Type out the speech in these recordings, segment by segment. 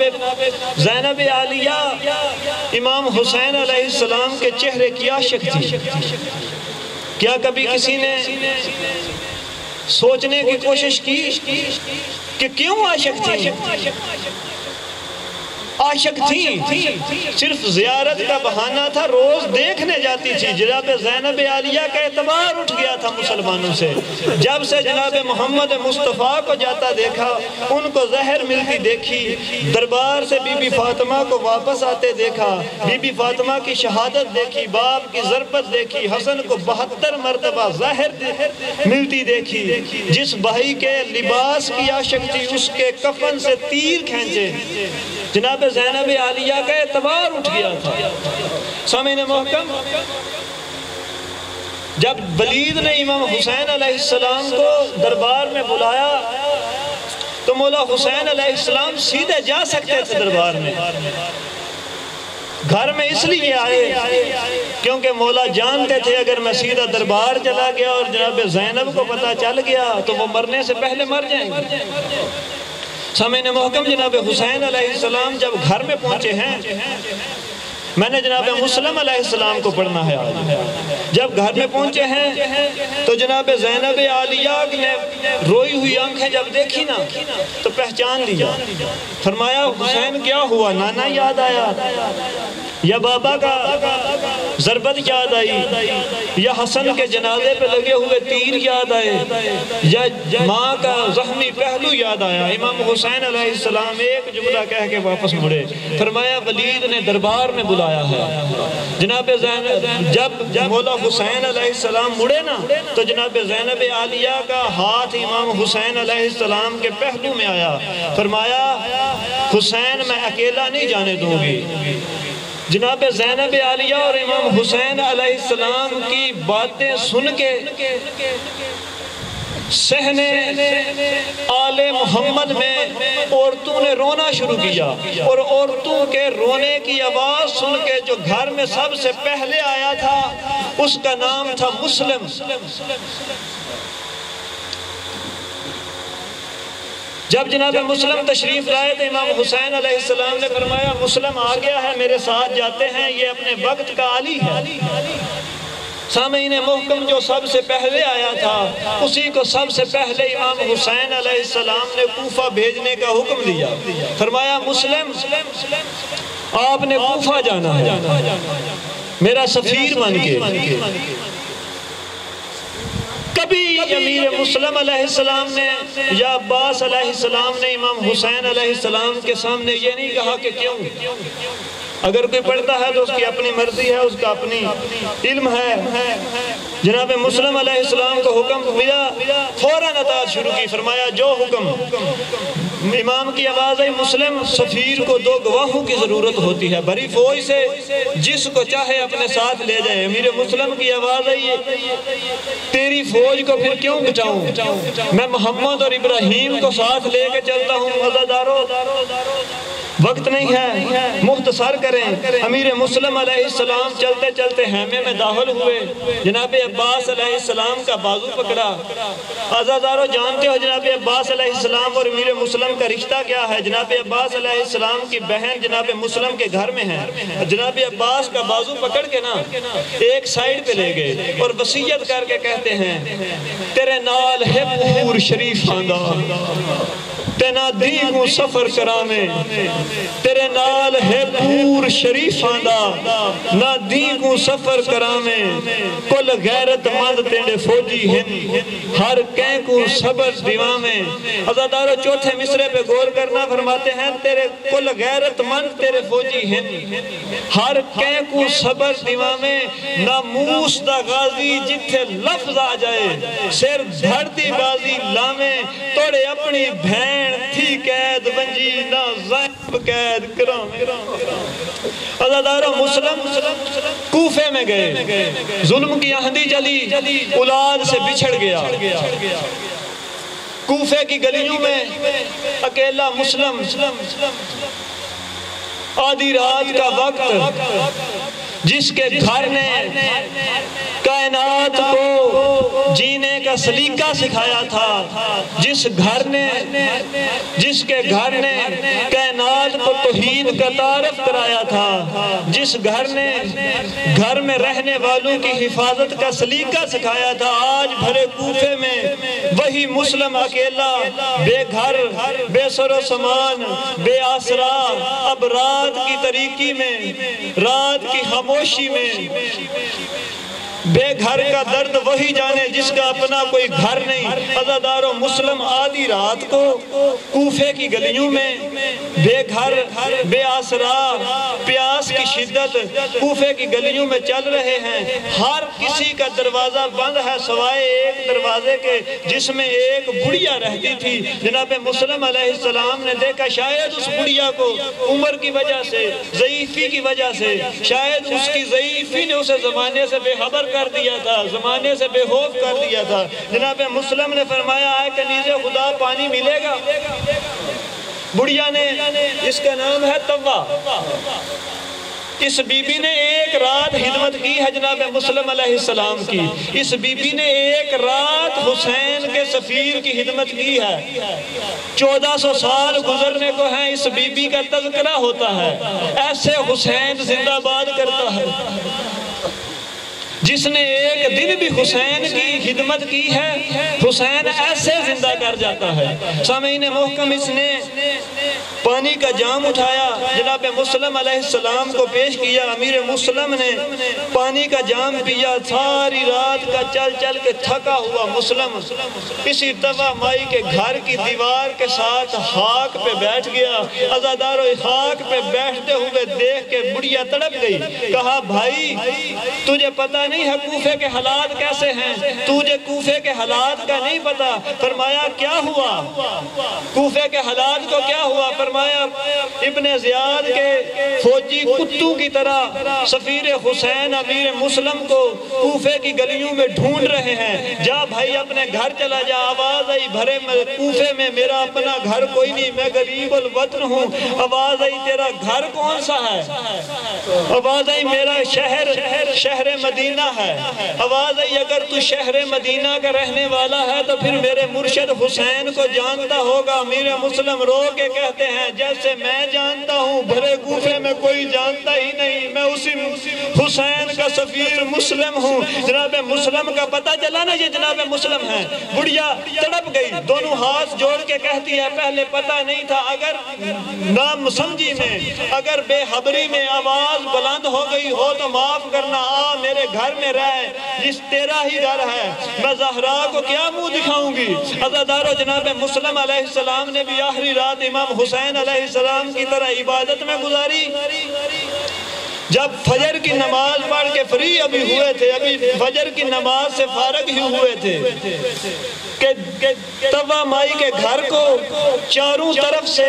جناب زینب عالیہ امام حسین علیہ السلام کے چہرے کی عاشق تھی۔ کیا کبھی کسی نے سوچنے کی کوشش کی کہ کیوں عاشق تھی؟ عاشق تھی، صرف زیارت کا بہانہ تھا، روز دیکھنے جاتی تھی۔ جناب زینب عالیہ کا اعتبار اٹھ گیا تھا مسلمانوں سے، جب سے جناب محمد مصطفیٰ کو جاتا دیکھا، ان کو زہر ملتی دیکھی، دربار سے بی بی فاطمہ کو واپس آتے دیکھا، بی بی فاطمہ کی شہادت دیکھی، باپ کی ضربت دیکھی، حسن کو 72 مرتبہ زہر ملتی دیکھی، جس بھائی کے لباس کی عاشق تھی اس کے کفن سے تیر کھینچے۔ جناب زینب عالیہ کا اعتبار اٹھ گیا تھا۔ سامعین محترم، جب ولید نے امام حسین علیہ السلام کو دربار میں بلایا تو مولا حسین علیہ السلام سیدھے جا سکتے تھے دربار میں، گھر میں اس لیے آئے کیونکہ مولا جانتے تھے اگر میں سیدھا دربار چلا گیا اور جناب زینب کو پتہ چل گیا تو وہ مرنے سے پہلے مر جائیں گے۔ سامعین محکم، جناب حسین علیہ السلام جب گھر میں پہنچے ہیں، میں نے جناب مسلم علیہ السلام کو پڑھنا ہے آج، جب گھر میں پہنچے ہیں تو جناب زینب عالیہ نے روئی ہوئی آنکھیں جب دیکھی نا تو پہچان لیا، فرمایا حسین کیا ہوا؟ نانا یاد آیا یا بابا کا ضربت یاد آئی یا حسن کے جنازے پہ لگے ہوئے تیر یاد آئے یا ماں کا زخمی پہلو یاد آیا؟ امام حسین علیہ السلام ایک جملہ کہہ کے واپس مڑے، فرمایا ولید نے دربار میں بلایا ہے۔ جناب زینب جب مولا حسین علیہ السلام مڑے نا تو جناب زینب عالیہ کا ہاتھ امام حسین علیہ السلام کے پہلو میں آیا، فرمایا حسین میں اکیلا نہیں جانے دوں گی۔ جناب زینب عالیہ اور امام حسین علیہ السلام کی باتیں سن کے صحنے آل محمد میں عورتوں نے رونا شروع کیا، اور عورتوں کے رونے کی آواز سن کے جو گھر میں سب سے پہلے آیا تھا اس کا نام تھا مسلم۔ جب جناب مسلم تشریف لائے تو امام حسین علیہ السلام نے فرمایا مسلم آ گیا ہے، میرے ساتھ جاتے ہیں، یہ اپنے وقت کا علی ہے۔ سامعین محکم، جو سب سے پہلے آیا تھا اسی کو سب سے پہلے امام حسین علیہ السلام نے کوفہ بھیجنے کا حکم دیا، فرمایا مسلم آپ نے کوفہ جانا ہے میرا سفیر بن کے۔ کبھی امیر مسلم علیہ السلام نے یا عباس علیہ السلام نے امام حسین علیہ السلام کے سامنے یہ نہیں کہا کہ کیوں، اگر کوئی پڑھتا ہے تو اس کی اپنی مرضی ہے، اس کا اپنی علم ہے۔ جناب مسلم علیہ السلام کو حکم ملا، فوراً اطاعت شروع کی، فرمایا جو حکم۔ امام کی آواز آئی مسلم سفیر کو 2 گواہوں کی ضرورت ہوتی ہے، بھری فوج سے جس کو چاہے اپنے ساتھ لے جائے۔ امیر مسلم کی آواز آئی تیری فوج کو پھر کیوں بچاؤں، میں محمد اور ابراہیم کو ساتھ لے کے چلتا ہوں۔ عزادارو وقت نہیں ہے، مختصر کریں۔ امیر مسلم علیہ السلام چلتے چلتے خیمے میں داخل ہوئے، جناب عباس علیہ السلام کا بازو پکڑا۔ عزادارو جانتے ہو جناب عباس علیہ السلام اور امیر مسلم کا رشتہ کیا ہے؟ جناب عباس علیہ السلام کی بہن جناب مسلم کے گھر میں ہے۔ جناب عباس کا بازو پکڑ کے نا ایک سائیڈ پہ لے گئے اور وصیت کر کے کہتے ہیں تیرے نال ہے پور شریف خاندان، تینا دیگوں سفر کرامے، تیرے نال ہے پور شریف خاندان، نہ دیگوں سفر کرامے، کل غیرت مند تیرے فوجی ہیں، ہر کہیں کو صبر دیوامے۔ عزادارو چوتھے مصرے پہ غور کرنا، فرماتے ہیں تیرے کل غیرت مند تیرے فوجی ہیں، ہر کہیں کو صبر دیوامے، ناموس دا غازی جتھے لفظ آ جائے، سر دھڑتی بازی لامے، توڑے اپنی بھین تھی قید ونجی نہ زائب قید کرام۔ عزادارو مسلم کوفے میں گئے، ظلم کی آندھی چلی، اولاد سے بچھڑ گیا۔ کوفے کی گلیوں میں اکیلا مسلم، آدھی رات کا وقت، جس کے گھر نے کائنات کو جینے کا سلیقہ سکھایا تھا، جس کے گھر نے کائنات کو توحید کا تعارف کرایا تھا، جس گھر نے گھر میں رہنے والوں کی حفاظت کا سلیقہ سکھایا تھا، آج بھرے کوفے میں وہی مسلم اکیلا بے گھر، بے سر و سامان، بے آسرا، اب رات کی تاریکی میں، رات کی خاموشی میں بے گھر کا درد وہی جانے جس کا اپنا کوئی گھر نہیں۔ عزادارو مسلم آدھی رات کو کوفے کی گلیوں میں بے گھر، بے آسرا، پیاس کی شدت کوفے کی گلیوں میں چل رہے ہیں، ہر کسی کا دروازہ بند ہے سوائے ایک دروازے کے جس میں ایک بڑھیا رہتی تھی۔ جناب مسلم علیہ السلام نے دیکھا شاید اس بڑھیا کو عمر کی وجہ سے، ضعیفی کی وجہ سے، شاید اس کی ضعیفی نے اسے زمانے سے بے خبر کر دیا تھا، زمانے سے بے خوف کر دیا تھا۔ جناب مسلم نے فرمایا اے کنیز خدا پانی ملے گا؟ بڑھیا نے، اس کا نام ہے طوا، اس بی بی نے ایک رات خدمت کی ہے جناب مسلم علیہ السلام کی، اس بی بی نے ایک رات حسین کے سفیر کی خدمت کی ہے۔ 1400 سال گزرنے کو ہیں، اس بی بی کا تذکرہ ہوتا ہے، ایسے حسین زندہ باد کرتا ہے جس نے ایک دن بھی حسین کی خدمت کی ہے، حسین ایسے زندہ کر جاتا ہے۔ سامعین محکم، اس نے پانی کا جام اٹھایا، جناب مسلم علیہ السلام کو پیش کیا، امیر مسلم نے پانی کا جام پیا، ساری رات کا چل چل کے تھکا ہوا مسلم اسی طوا مائی کے گھر کی دیوار کے ساتھ خاک پہ بیٹھ گیا۔ عزادارو خاک پہ بیٹھتے ہوئے دیکھ کے بڑھیا تڑپ گئی، کہا بھائی تجھے پتہ نہیں ہے کوفے کے حالات کیسے ہیں؟ تجھے کوفے کے حالات کا نہیں پتا۔ فرمایا کیا ہوا؟ کوفے کے حالات کو کیا ہوا؟ فرمایا ابن زیاد کے فوجی کتوں کی طرح سفیر حسین امیر مسلم کو کوفے کی گلیوں میں ڈھونڈ رہے ہیں، جا بھائی اپنے گھر چلا جا۔ آواز آئی بھرے کوفے میں میرا اپنا گھر کوئی نہیں، میں غریب الوطن ہوں۔ آواز آئی تیرا گھر کون سا ہے؟ آواز آئی میرا شہر مدینہ ہے۔ آواز آئی اگر تو شہر مدینہ کا رہنے والا ہے تو پھر میرے مرشد حسین کو جانتا ہوگا۔ امیر مسلم رو کے کہتے ہیں جیسے میں جانتا ہوں بھرے کوفے میں کوئی جانتا ہی نہیں، میں اسی حسین کا سفیر مسلم ہوں۔ جناب مسلم کا پتہ چلا نا یہ جناب مسلم ہیں۔ بڑھیا تڑپ گئی، دونوں ہاتھ جوڑ کے کہتی ہے پہلے پتہ نہیں تھا، اگر نام سمجھی میں، اگر بے خبری میں آواز بلند ہو گئی ہو تو معاف کرنا، آ میرے گھر میں رہ، جس تیرا ہی گھر ہے، میں زہرا کو کیا منہ دکھاؤں گی۔ عزادارو جناب مسلم علیہ السلام نے بھی آخری رات امام حسین علیہ السلام کی طرح عبادت میں گزاری۔ جب فجر کی نماز پڑھ کے فری ابھی ہوئے تھے، ابھی فجر کی نماز سے فارغ ہی ہوئے تھے کہ طوا مائی کے گھر کو چاروں طرف سے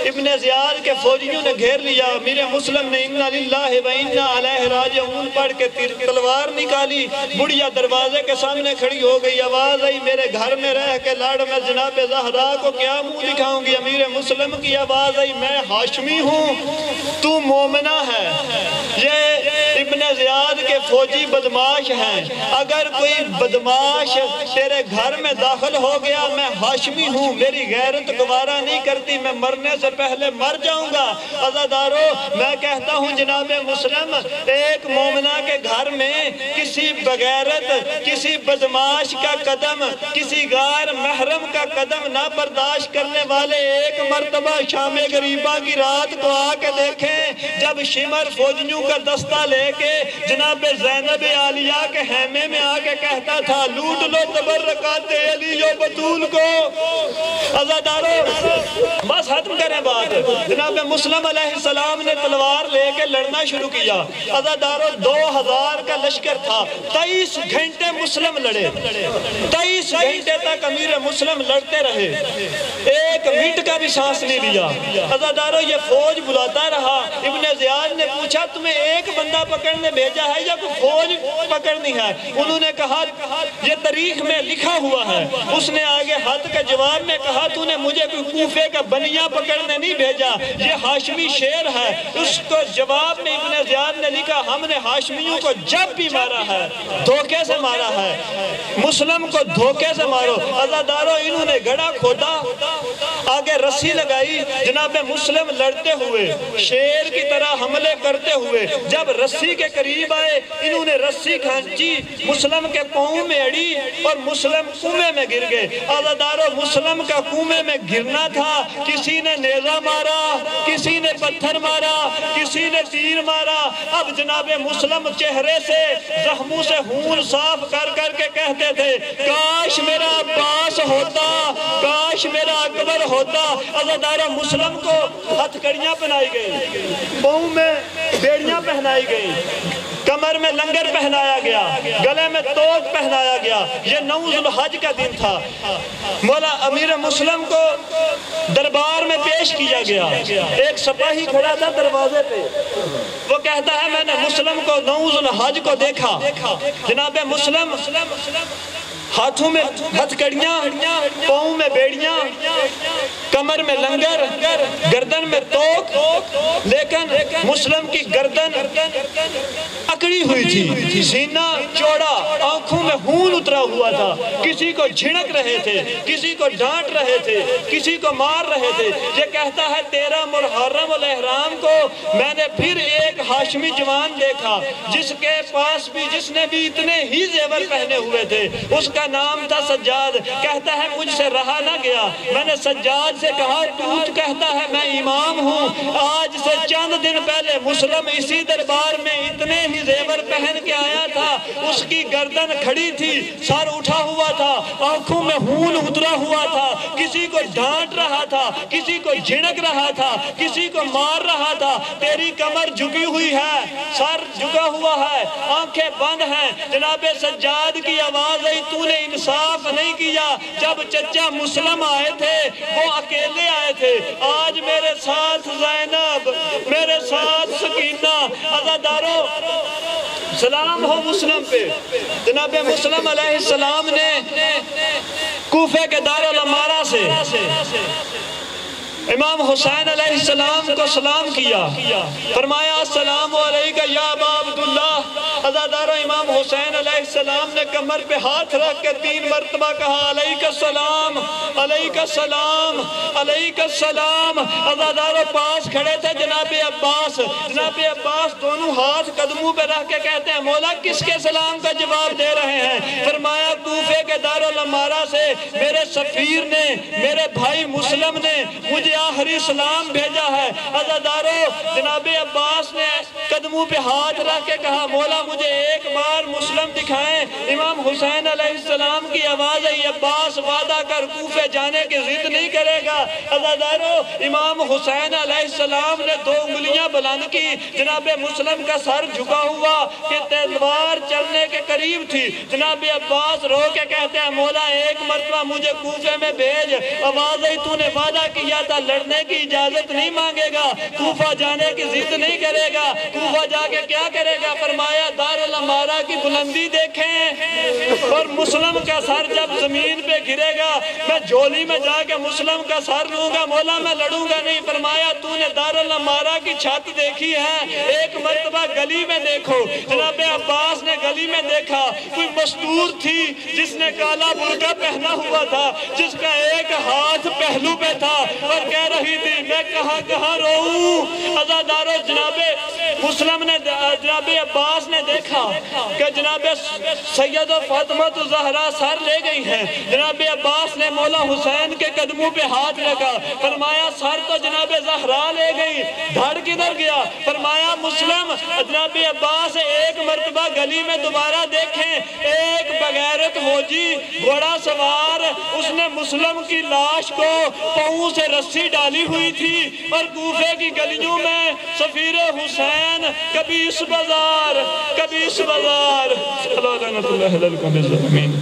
ابن زیاد کے فوجیوں نے گھیر لیا۔ امیر مسلم نے اِنَّا لِلَّهِ وَإِنَّا عَلَيْهِ رَاجِعُونَ پڑھ کے تلوار نکالی، بڑھیا دروازے کے سامنے کھڑی ہو گئی۔ آواز آئی میرے گھر میں رہ کے لڑ، میں جناب زہرا کو کیا منہ دکھاؤں گی۔ امیر مسلم کی آواز آئی میں ہاشمی ہوں، تو مومنہ ہے۔ یہ ابن زیاد کے فوجی بدماش ہیں، اگر کوئی بدماش تیرے گھر میں داخل ہو گیا، میں ہاشمی ہوں، میری غیرت گوارا نہیں کرتی، میں مرنے سے پہلے مر جاؤں گا۔ عزادارو میں کہتا ہوں جناب مسلم، ایک مومنہ کے گھر میں کسی بغیرت، کسی بدماش کا قدم، کسی غیر محرم کا قدم نہ برداشت کرنے والے ایک مرتبہ شام غریبہ کی رات کو آ کے دیکھیں، جب شمر فوجیوں کا دستہ لے کے جناب زینب عالیہ کے خیمے میں آ کے کہتا تھا لوٹ لو تبرکات علی و بطول کو۔ عزادارو بس ختم کریں بات۔ جناب مسلم علیہ السلام نے تلوار لے کے لڑنا شروع کیا۔ عزادارو 2000 کا لشکر تھا، 23 گھنٹے مسلم لڑے، 23 گھنٹے تک امیر مسلم لڑتے رہے، ایک منٹ کا بھی سانس نہیں لیا۔ عزادارو یہ فوج بلاتا رہا۔ ابن زیاد نے پوچھا تمہیں ایک بندہ پکڑ پکڑنے بھیجا ہے یا کوئی فوج پکڑنی ہے؟ انہوں نے کہا یہ تاریخ میں لکھا ہوا ہے۔ اس نے آگے ہاتھ کے جواب میں کہا تو نے مجھے کوئی کوفے کا بنیاں پکڑنے نہیں بھیجا، یہ ہاشمی شیر ہے۔ اس کو جواب میں ابن زیاد نے لکھا ہم نے ہاشمیوں کو جب بھی مارا ہے دھوکے سے مارا ہے، مسلم کو دھوکے سے مارو۔ عزادارو انہوں نے گڑھا کھودا، آگے رسی لگائی، جناب مسلم لڑتے ہوئے شیر کی طرح حملے کرتے ہوئے جب رسی کے قریب آئے انہوں نے رسی کھانچی، مسلم کے پاؤں میں اڑی اور مسلم کنویں میں گر گئے۔ عزادارو مسلم کا کنویں میں گرنا تھا، کسی نے نیزہ مارا، کسی نے پتھر مارا، کسی نے تیر مارا۔ اب جناب مسلم چہرے سے زخموں سے خون صاف کر کر کے کہتے تھے کاش میرا عباس ہوتا، کاش میرا اکبر ہوتا۔ عزادارو مسلم کو ہتھ کڑیاں پہنائی گئی، پاؤں میں بیڑیاں پہنائی گئی، کمر میں لنگر پہنایا گیا، گلے میں توق پہنایا گیا۔ یہ 9 ذوالحج کا دن تھا۔ مولا امیر مسلم کو دربار میں پیش کیا گیا، ایک سپاہی کھڑا تھا دروازے پہ، وہ کہتا ہے میں نے مسلم کو 9 ذوالحج کو دیکھا۔ جناب مسلم ہاتھوں میں ہتھ کڑیاں، پاؤں میں بیڑیاں، کمر میں لنگر، گردن میں توق، لیکن مسلم کی گردن اکڑی ہوئی تھی، سینہ چوڑا، آنکھوں میں خون اترا ہوا تھا، کسی کو جھڑک رہے تھے، کسی کو ڈانٹ رہے تھے، کسی کو مار رہے تھے۔ یہ کہتا ہے 13 محرم الاحرام کو میں نے پھر ایک ہاشمی جوان دیکھا جس کے پاس بھی جس نے بھی اتنے ہی زیور پہنے ہوئے تھے، اس کا نام تھا سجاد۔ کہتا ہے مجھ سے رہا نہ گیا، میں نے سجاد سے کہا تو کہتا ہے میں امام ہوں، آج سے چند دن پہلے مسلم اسی دربار میں اتنے ہی زیور پہن کے آیا تھا، اس کی گردن کھڑی تھی، سر اٹھا ہوا تھا، آنکھوں میں خون اترا ہوا تھا، کسی کو ڈانٹ رہا تھا، کسی کو جھڑک رہا تھا، کسی کو مار رہا تھا۔ تیری کمر جھکی ہوئی ہے، سر جھکا ہوا ہے، آنکھیں بند ہیں۔ جناب سجاد کی آواز آئی تو نے انصاف نہیں کیا، جب چچا مسلم آئے تھے وہ اکیلے آئے تھے، آج میرے ساتھ زینب، میرے ساتھ سکینہ۔ عزادارو سلام ہو مسلم پہ۔ جناب مسلم علیہ السلام نے کوفے کے دارالامارہ سے امام حسین علیہ السلام کو سلام کیا، فرمایا السلام علیکہ یا ابا عبداللہ۔ عزادارو امام حسین علیہ السلام نے کمر پہ ہاتھ رکھ کے 3 مرتبہ کہا علیکہ السلام، علیکہ السلام، علیکہ السلام۔ عزادارو پاس کھڑے تھے جناب عباس، جناب عباس دونوں ہاتھ قدموں پہ رکھ کے کہتے ہیں مولا کس کے سلام کا جواب دے رہے ہیں؟ فرمایا کوفے کے دارالامارہ سے میرے سفیر نے، میرے بھائی مسلم نے مجھے آخری سلام بھیجا ہے۔ عزادارو جناب عباس نے قدموں پہ ہاتھ رکھ کے کہا مولا مجھے ایک بار مسلم دکھائیں۔ امام حسین علیہ السلام کی آواز ہے عباس وعدہ کر کوفے جانے کی ضد نہیں کرے گا۔ عزادارو امام حسین علیہ السلام نے 2 انگلیاں بلند کی، جناب مسلم کا سر جھکا ہوا کہ تلوار چلنے کے قریب تھی۔ جناب عباس رو کے کہتے ہیں مولا ایک مرتبہ مجھے کوفے میں بھیج، آواز ہے تو نے وعدہ کیا تھا لڑنے کی اجازت نہیں مانگے گا، کوفہ جانے کی ضد نہیں کرے گا، کوفہ جا کے کیا کرے گا؟ فرمایا دارالامارہ کی بلندی دیکھیں اور مسلم کا سر جب زمین پہ گرے گا میں جھولی میں جا کے مسلم کا سر لوں گا، مولا میں لڑوں گا نہیں۔ فرمایا تو نے دارالامارہ کی چھت دیکھی ہے؟ ایک مرتبہ گلی میں دیکھو۔ جناب عباس نے گلی میں دیکھا کوئی مستور تھی جس نے کالا برقع پہنا ہوا تھا، جس کا ایک ہاتھ پہلو پہ تھا اور کہہ رہی تھی میں کہاں کہاں رہوں۔ عزادارو جناب مسلم نے جناب عباس نے دیکھا کہ جناب سید و فاطمہ الزہرا سر لے گئی ہیں۔ جناب عباس نے مولا حسین کے قدموں پہ ہاتھ رکھا، فرمایا سر تو جناب زہرا لے گئی، دھڑ کدھر گیا؟ فرمایا مسلم جناب عباس ایک مرتبہ گلی میں دوبارہ دیکھیں، ایک بغیرت فوجی گھوڑا سوار اس نے مسلم کی لاش کو پاؤں سے رسی ڈالی ہوئی تھی اور کوفے کی گلیوں میں سفیر حسین کبھی اس بازار کبھی اس بازار صلی اللہ علیہ وسلم